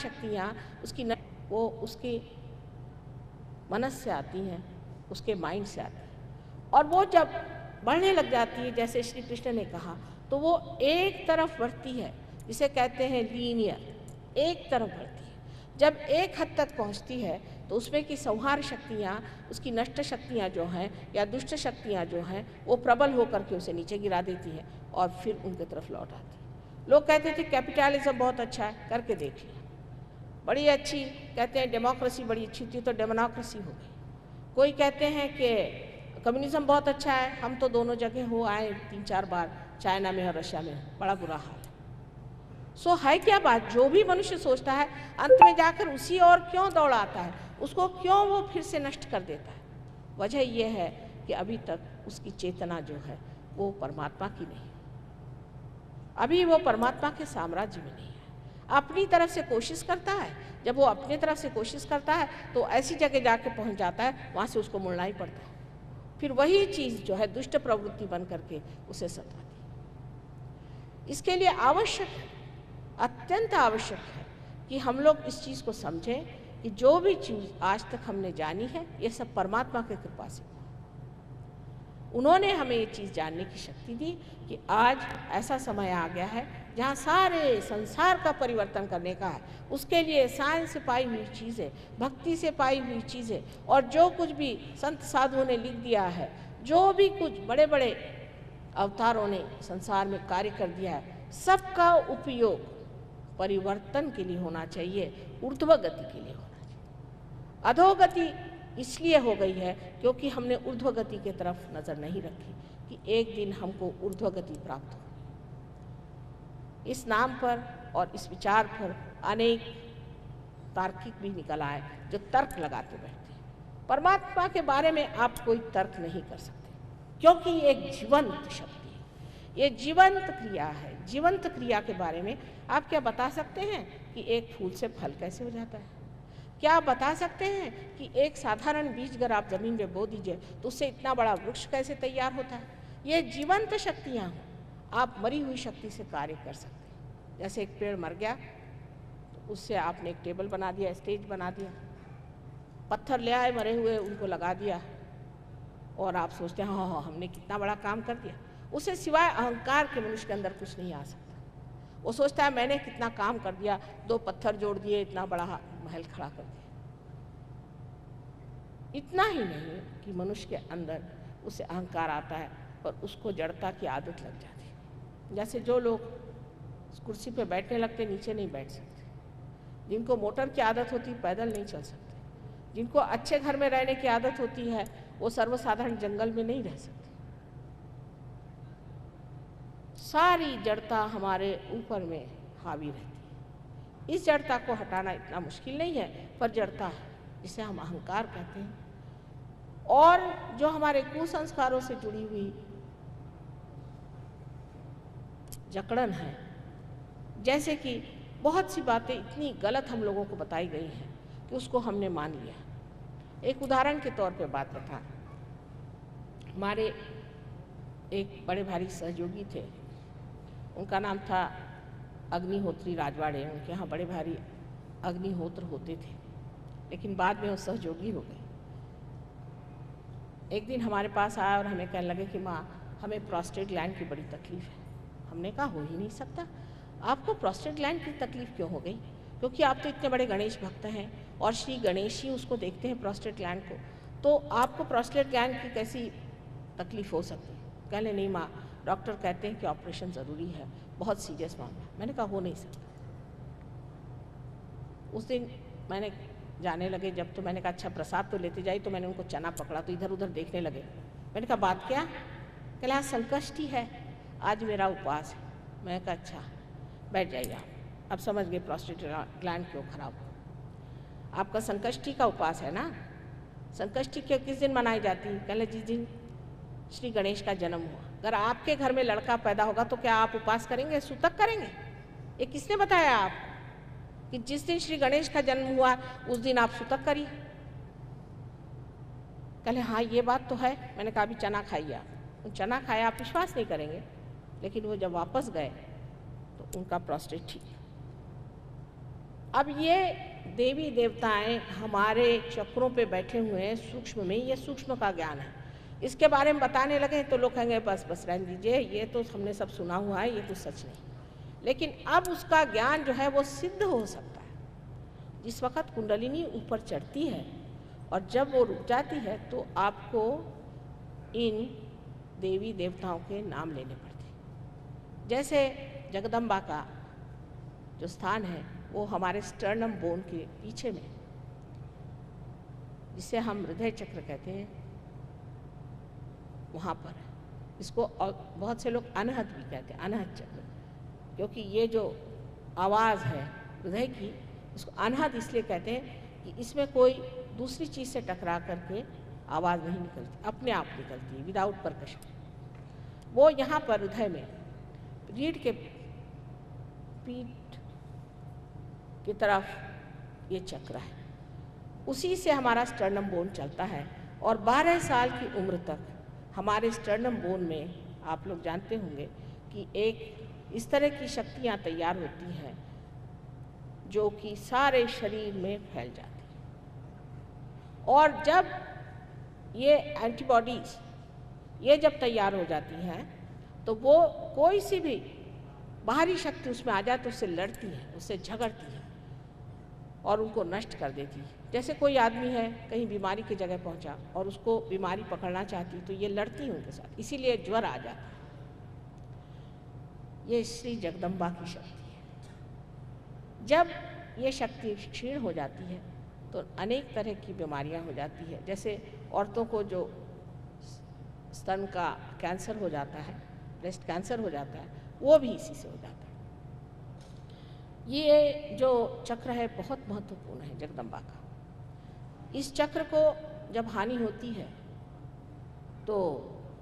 शक्तियाँ वो उसके मनस से आती हैं, उसके माइंड से आती हैं, और वो जब बढ़ने लग जाती है, जैसे श्री कृष्ण ने कहा, तो वो एक तरफ बढ़ती है, जिसे कहते हैं लीनियर, एक तरफ बढ़ती है। जब एक हद तक पहुंचती है तो उसमें की संहार शक्तियाँ, उसकी नष्ट शक्तियाँ जो हैं या दुष्ट शक्तियाँ जो हैं, वो प्रबल होकर के उसे नीचे गिरा देती है और फिर उनकी तरफ लौट आती है। लोग कहते थे कैपिटलिज्म बहुत अच्छा है, करके देख लिया, बड़ी अच्छी, कहते हैं डेमोक्रेसी बड़ी अच्छी थी, तो डेमोक्रेसी हो गई। कोई कहते हैं कि कम्युनिज्म बहुत अच्छा है, हम तो दोनों जगह हो आए 3-4 बार, चाइना में और रशिया में, बड़ा बुरा हाल है। सो है क्या बात, जो भी मनुष्य सोचता है अंत में जाकर उसी और क्यों दौड़ाता है, उसको क्यों वो फिर से नष्ट कर देता है? वजह यह है कि अभी तक उसकी चेतना जो है वो परमात्मा की नहीं, अभी वो परमात्मा के साम्राज्य में नहीं है। अपनी तरफ से कोशिश करता है, जब वो अपनी तरफ से कोशिश करता है तो ऐसी जगह जाके पहुंच जाता है, वहाँ से उसको मुड़ना ही पड़ता है, फिर वही चीज़ जो है दुष्ट प्रवृत्ति बन करके उसे सताती है। इसके लिए आवश्यक है, अत्यंत आवश्यक है कि हम लोग इस चीज़ को समझें कि जो भी चीज़ आज तक हमने जानी है, ये सब परमात्मा की कृपा से। उन्होंने हमें ये चीज़ जानने की शक्ति दी कि आज ऐसा समय आ गया है जहाँ सारे संसार का परिवर्तन करने का है। उसके लिए साइंस से पाई हुई चीज़ें, भक्ति से पाई हुई चीज़ें, और जो कुछ भी संत साधुओं ने लिख दिया है, जो भी कुछ बड़े बड़े अवतारों ने संसार में कार्य कर दिया है, सबका उपयोग परिवर्तन के लिए होना चाहिए, ऊर्ध्व गति के लिए होना चाहिए। अधोगति इसलिए हो गई है क्योंकि हमने ऊर्ध्व गति की तरफ नज़र नहीं रखी कि एक दिन हमको ऊर्ध्व गति प्राप्त हो। इस नाम पर और इस विचार पर अनेक तार्किक भी निकल आए जो तर्क लगाते बैठते हैं। परमात्मा के बारे में आप कोई तर्क नहीं कर सकते, क्योंकि ये एक जीवंत शक्ति है, ये जीवंत क्रिया है। जीवंत क्रिया के बारे में आप क्या बता सकते हैं कि एक फूल से फल कैसे हो जाता है? क्या आप बता सकते हैं कि एक साधारण बीज अगर आप ज़मीन में बो दीजिए तो उससे इतना बड़ा वृक्ष कैसे तैयार होता है? ये जीवंत शक्तियाँ हैं, आप मरी हुई शक्ति से कार्य कर सकते हैं। जैसे एक पेड़ मर गया तो उससे आपने एक टेबल बना दिया, स्टेज बना दिया, पत्थर ले आए मरे हुए, उनको लगा दिया, और आप सोचते हैं हाँ हाँ हमने कितना बड़ा काम कर दिया। उससे सिवाय अहंकार के मनुष्य के अंदर कुछ नहीं आ सकता। वो सोचता है मैंने कितना काम कर दिया, 2 पत्थर जोड़ दिए, इतना बड़ा महल खड़ा कर दिया। इतना ही नहीं कि मनुष्य के अंदर उसे अहंकार आता है और उसको जड़ता की आदत लग जाती है। जैसे जो लोग कुर्सी पे बैठने लगते नीचे नहीं बैठ सकते, जिनको मोटर की आदत होती पैदल नहीं चल सकते, जिनको अच्छे घर में रहने की आदत होती है वो सर्वसाधारण जंगल में नहीं रह सकते। सारी जड़ता हमारे ऊपर में हावी रहती है। इस जड़ता को हटाना इतना मुश्किल नहीं है, पर जड़ता है जिसे हम अहंकार कहते हैं, और जो हमारे कुसंस्कारों से जुड़ी हुई जकड़न है। जैसे कि बहुत सी बातें इतनी गलत हम लोगों को बताई गई हैं कि उसको हमने मान लिया। एक उदाहरण के तौर पे बात बता, हमारे एक बड़े भारी सहयोगी थे, उनका नाम था अग्निहोत्री राजवाड़े। उनके यहाँ बड़े भारी अग्निहोत्र होते थे, लेकिन बाद में वो सहयोगी हो गए। एक दिन हमारे पास आया और हमें कहने लगे कि माँ हमें प्रोस्टेट ग्लैंड की बड़ी तकलीफ़ है। हमने कहा हो ही नहीं सकता, आपको प्रोस्टेट ग्लैंड की तकलीफ़ क्यों हो गई? क्योंकि आप तो इतने बड़े गणेश भक्त हैं और श्री गणेश ही उसको देखते हैं प्रोस्टेट ग्लैंड को, तो आपको प्रोस्टेट ग्लैंड की कैसी तकलीफ़ हो सकती? कहने नहीं माँ, डॉक्टर कहते हैं कि ऑपरेशन ज़रूरी है, बहुत सीरियस मामला। मैंने कहा हो नहीं सकता। उस दिन मैंने जाने लगे जब, तो मैंने कहा अच्छा प्रसाद तो लेते जाइए, तो मैंने उनको चना पकड़ा तो इधर उधर देखने लगे। मैंने कहा बात क्या? कहला संकष्टी है, आज मेरा उपवास है। मैंने कहा अच्छा बैठ जाइए आप। अब समझ गए प्रोस्टेट ग्लैंड क्यों खराब हो। आपका संकष्टी का उपवास है ना? संकष्टी क्यों किस दिन मनाई जाती है? कहले जिस दिन श्री गणेश का जन्म हुआ। अगर आपके घर में लड़का पैदा होगा तो क्या आप उपवास करेंगे, सूतक करेंगे? ये किसने बताया आप कि जिस दिन श्री गणेश का जन्म हुआ उस दिन आप सूतक करिए? कहले हाँ ये बात तो है। मैंने कहा अभी चना खाइए आप। चना खाया, आप विश्वास नहीं करेंगे, लेकिन वो जब वापस गए तो उनका प्रोस्टेट ठीक है। अब ये देवी देवताएं हमारे चक्रों पे बैठे हुए हैं सूक्ष्म में, ये सूक्ष्म का ज्ञान है। इसके बारे में बताने लगे तो लोग कहेंगे बस बस रहने दीजिए, ये तो हमने सब सुना हुआ है, ये तो सच नहीं। लेकिन अब उसका ज्ञान जो है वो सिद्ध हो सकता है। जिस वक्त कुंडलिनी ऊपर चढ़ती है और जब वो रुक जाती है तो आपको इन देवी देवताओं के नाम लेने पड़ते हैं। जैसे जगदम्बा का जो स्थान है वो हमारे स्टर्नम बोन के पीछे में, जिसे हम हृदय चक्र कहते हैं, वहाँ पर है। इसको बहुत से लोग अनहद भी कहते हैं, अनहद चक्र, क्योंकि ये जो आवाज़ है हृदय की, इसको अनहद इसलिए कहते हैं कि इसमें कोई दूसरी चीज़ से टकरा करके आवाज़ नहीं निकलती, अपने आप निकलती है, विदाउट परकशन। वो यहाँ पर हृदय में रीढ़ के पीठ की तरफ ये चक्र है, उसी से हमारा स्टर्नम बोन चलता है। और 12 साल की उम्र तक हमारे स्टर्नम बोन में, आप लोग जानते होंगे कि एक इस तरह की शक्तियाँ तैयार होती हैं जो कि सारे शरीर में फैल जाती हैं। और जब ये एंटीबॉडीज़ ये जब तैयार हो जाती हैं तो वो कोई सी भी बाहरी शक्ति उसमें आ जाए तो उससे लड़ती है, उससे झगड़ती है और उनको नष्ट कर देती है। जैसे कोई आदमी है कहीं बीमारी की जगह पहुंचा और उसको बीमारी पकड़ना चाहती तो ये लड़ती है उनके साथ, इसीलिए ज्वर आ जाता है। ये श्री जगदम्बा की शक्ति है। जब ये शक्ति क्षीण हो जाती है तो अनेक तरह की बीमारियां हो जाती है। जैसे औरतों को जो स्तन का कैंसर हो जाता है, ब्रेस्ट कैंसर हो जाता है, वो भी इसी से हो जाता है। ये जो चक्र है बहुत महत्वपूर्ण है जगदम्बा का। इस चक्र को जब हानि होती है तो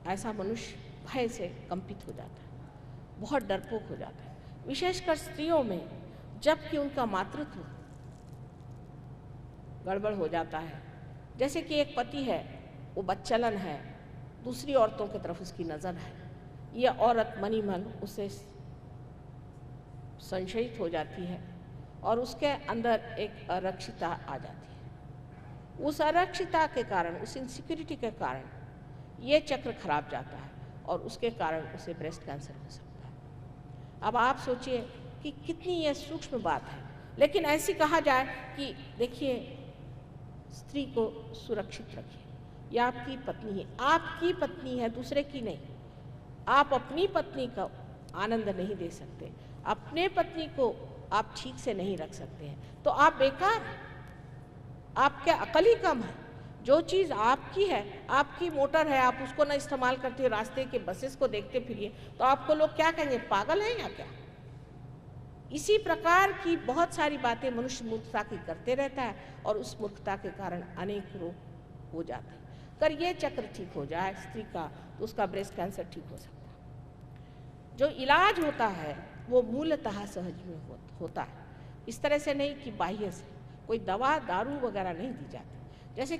ऐसा मनुष्य भय से कंपित हो जाता है, बहुत डरपोक हो जाता है। विशेषकर स्त्रियों में, जबकि उनका मातृत्व गड़बड़ हो जाता है। जैसे कि एक पति है, वो बच्चलन है, दूसरी औरतों की तरफ उसकी नज़र है, यह औरत मनी मन उसे संशयित हो जाती है और उसके अंदर एक अरक्षिता आ जाती है। उस अरक्षिता के कारण, उस इनसिक्योरिटी के कारण ये चक्र खराब जाता है और उसके कारण उसे ब्रेस्ट कैंसर हो सकता है। अब आप सोचिए कि कितनी ये सूक्ष्म बात है, लेकिन ऐसी कहा जाए कि देखिए स्त्री को सुरक्षित रखिए, यह आपकी पत्नी है, आपकी पत्नी है, दूसरे की नहीं। आप अपनी पत्नी का आनंद नहीं दे सकते, अपने पत्नी को आप ठीक से नहीं रख सकते हैं तो आप बेकार, आपके अकल ही कम है। जो चीज़ आपकी है, आपकी मोटर है, आप उसको ना इस्तेमाल करते, रास्ते के बसेस को देखते फिरिए तो आपको लोग क्या कहेंगे, पागल है या क्या। इसी प्रकार की बहुत सारी बातें मनुष्य मूर्खता की करते रहता है और उस मूर्खता के कारण अनेक रोग हो जाते हैं। अगर ये चक्र ठीक हो जाए स्त्री का तो उसका ब्रेस्ट कैंसर ठीक हो सकता है। जो इलाज होता है वो मूलतः सहज में होता है, इस तरह से नहीं कि बाह्य से कोई दवा दारू वगैरह नहीं दी जाती। जैसे